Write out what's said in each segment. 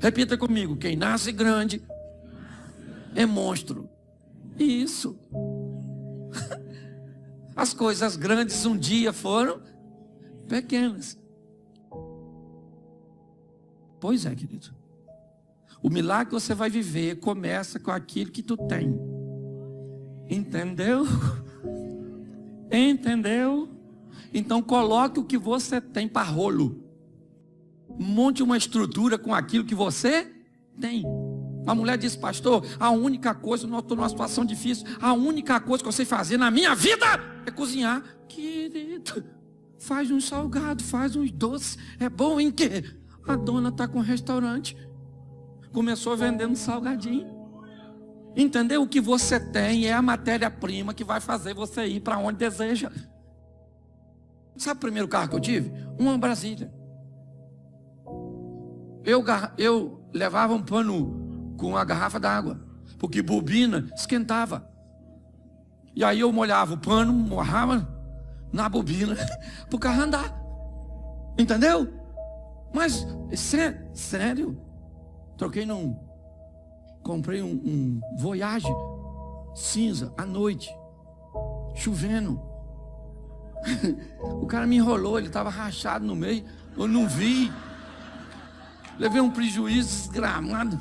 Repita comigo: quem nasce grande é monstro. Isso. As coisas grandes um dia foram pequenas. Pois é, querido. O milagre que você vai viver começa com aquilo que tu tem. Entendeu? Entendeu? Então coloque o que você tem para rolo. Monte uma estrutura com aquilo que você tem. A mulher disse: pastor, a única coisa, eu estou numa situação difícil, a única coisa que eu sei fazer na minha vida é cozinhar. Querido, faz um salgado, faz uns doces. É bom em quê? A dona está com um restaurante, começou vendendo salgadinho. Entendeu? O que você tem é a matéria-prima que vai fazer você ir para onde deseja. Sabe o primeiro carro que eu tive? Uma Brasília. Eu levava um pano com a garrafa d'água, porque bobina esquentava. E aí eu molhava o pano, morrava na bobina, para o carro andar. Entendeu? Mas, sério, comprei um Voyage cinza, à noite, chovendo. O cara me enrolou, ele estava rachado no meio, eu não vi. Levei um prejuízo desgramado.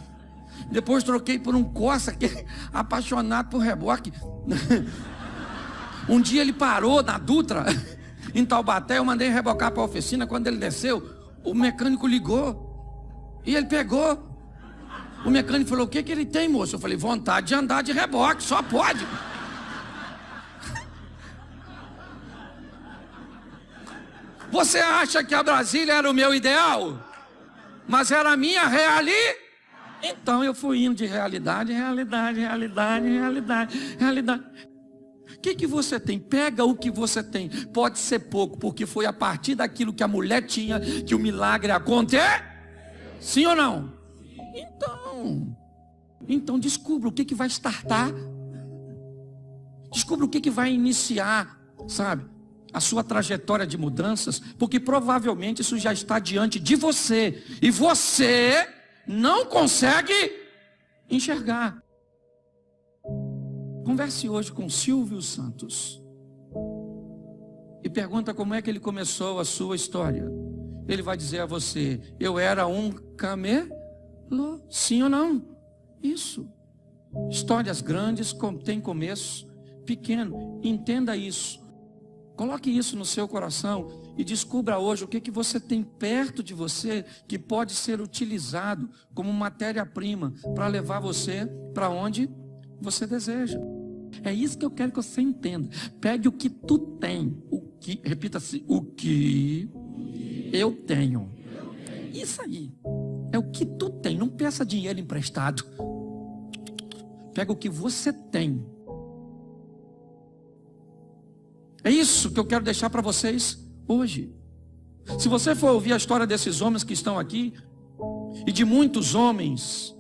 Depois troquei por um Corsa, que é apaixonado por reboque. Um dia ele parou na Dutra, em Taubaté, eu mandei rebocar para a oficina. Quando ele desceu, o mecânico ligou e ele pegou. O mecânico falou: o que ele tem, moço? Eu falei: vontade de andar de reboque, só pode. Você acha que a Brasília era o meu ideal? Mas era a minha realidade. Então eu fui indo de realidade em realidade, realidade, realidade, realidade. O que você tem? Pega o que você tem. Pode ser pouco, porque foi a partir daquilo que a mulher tinha que o milagre aconteceu. Sim ou não? Então descubra o que vai startar. Descubra o que vai iniciar, sabe? A sua trajetória de mudanças, porque provavelmente isso já está diante de você e você não consegue enxergar. Converse hoje com Silvio Santos e pergunta como é que ele começou a sua história. Ele vai dizer a você: eu era um camelo. Sim ou não? Isso. Histórias grandes têm começo pequeno. Entenda isso. Coloque isso no seu coração e descubra hoje o que você tem perto de você que pode ser utilizado como matéria-prima para levar você para onde você deseja. É isso que eu quero que você entenda. Pegue o que tu tem. Repita-se: o que eu tenho. Isso aí. É o que tu tem. Não peça dinheiro emprestado. Pega o que você tem. É isso que eu quero deixar para vocês hoje. Se você for ouvir a história desses homens que estão aqui, e de muitos homens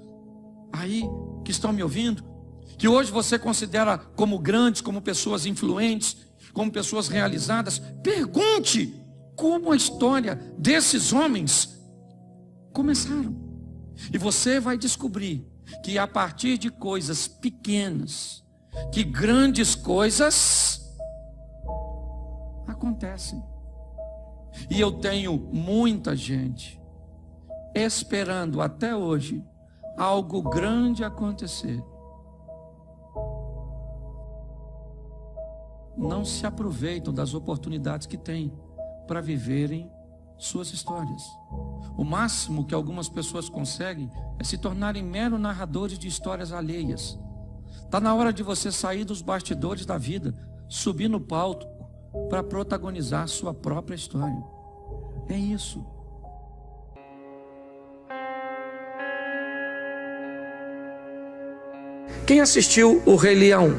aí que estão me ouvindo, que hoje você considera como grandes, como pessoas influentes, como pessoas realizadas, pergunte como a história desses homens começaram. E você vai descobrir que a partir de coisas pequenas, que grandes coisas acontecem. E eu tenho muita gente esperando até hoje algo grande acontecer. Não se aproveitam das oportunidades que têm para viverem suas histórias. O máximo que algumas pessoas conseguem é se tornarem mero narradores de histórias alheias. Está na hora de você sair dos bastidores da vida, subir no palco para protagonizar sua própria história. É isso. Quem assistiu o Rei Leão?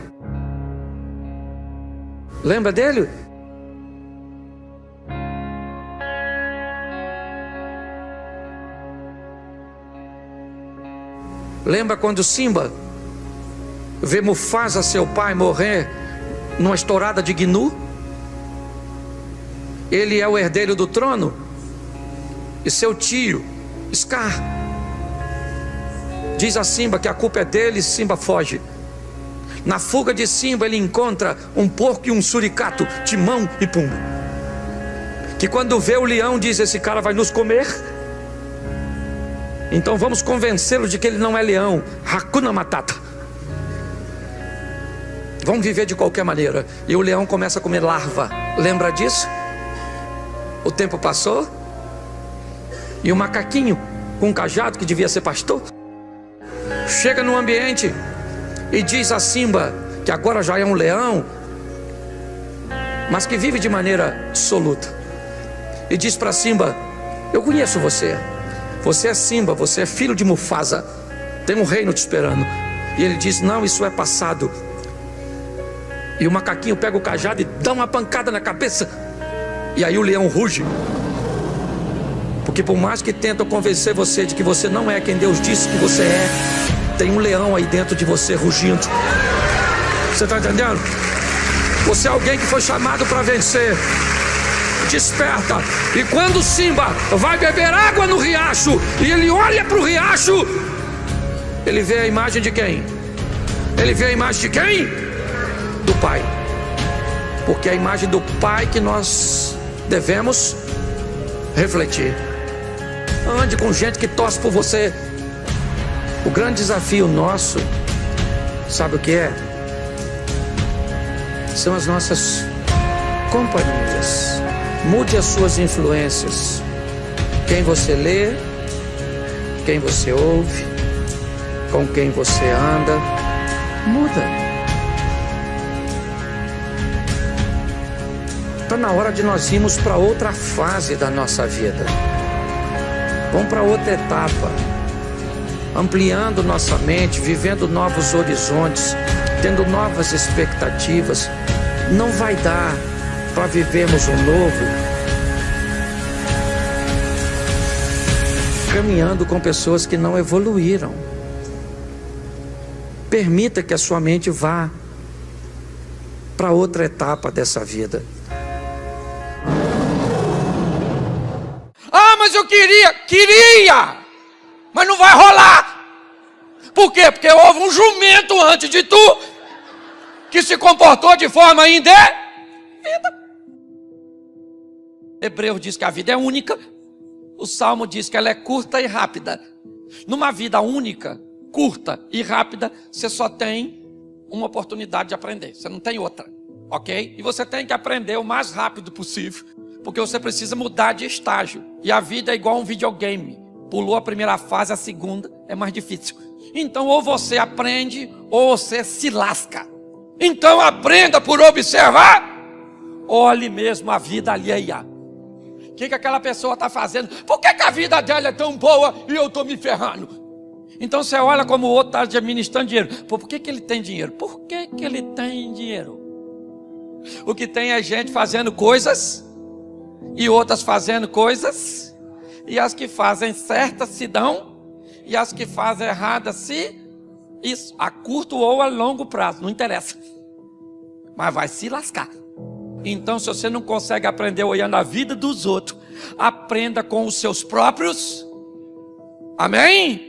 Lembra dele? Lembra quando Simba vê Mufasa, seu pai, morrer numa estourada de Gnu? Ele é o herdeiro do trono, e seu tio Scar Diz a Simba que a culpa é dele, Simba foge. Na fuga de Simba ele encontra um porco e um suricato, Timão e Pumba, que quando vê o leão diz: esse cara vai nos comer, então vamos convencê-lo de que ele não é leão. Hakuna Matata, vamos viver de qualquer maneira. E o leão começa a comer larva. Lembra disso? O tempo passou e o macaquinho com um cajado, que devia ser pastor, chega no ambiente e diz a Simba, que agora já é um leão, mas que vive de maneira dissoluta, e diz para Simba: eu conheço você, você é Simba, você é filho de Mufasa, tem um reino te esperando. E ele diz: não, isso é passado. E o macaquinho pega o cajado e dá uma pancada na cabeça, e aí o leão ruge. Porque por mais que tentam convencer você de que você não é quem Deus disse que você é, tem um leão aí dentro de você rugindo. Você está entendendo? Você é alguém que foi chamado para vencer. Desperta. E quando Simba vai beber água no riacho, e ele olha para o riacho, ele vê a imagem de quem? Ele vê a imagem de quem? Do Pai. Porque é a imagem do Pai que nós devemos refletir. Ande com gente que torce por você. O grande desafio nosso, sabe o que é? São as nossas companhias. Mude as suas influências. Quem você lê, quem você ouve, com quem você anda, muda. Está na hora de nós irmos para outra fase da nossa vida. Vamos para outra etapa, ampliando nossa mente, vivendo novos horizontes, tendo novas expectativas. Não vai dar para vivermos um novo caminhando com pessoas que não evoluíram. Permita que a sua mente vá para outra etapa dessa vida. Mas eu queria, mas não vai rolar. Por quê? Porque houve um jumento antes de tu que se comportou de forma indevida. Hebreus diz que a vida é única. O Salmo diz que ela é curta e rápida. Numa vida única, curta e rápida, você só tem uma oportunidade de aprender. Você não tem outra, ok? E você tem que aprender o mais rápido possível, porque você precisa mudar de estágio. E a vida é igual um videogame. Pulou a primeira fase, a segunda é mais difícil. Então ou você aprende ou você se lasca. Então aprenda por observar. Olhe mesmo a vida alheia. O que aquela pessoa está fazendo? Por que a vida dela é tão boa e eu estou me ferrando? Então você olha como o outro está administrando dinheiro. Por que ele tem dinheiro? Por que ele tem dinheiro? O que tem é gente fazendo coisas e outras fazendo coisas, e as que fazem certas se dão, e as que fazem erradas se... Isso, a curto ou a longo prazo, não interessa, mas vai se lascar. Então se você não consegue aprender olhando a vida dos outros, aprenda com os seus próprios. Amém?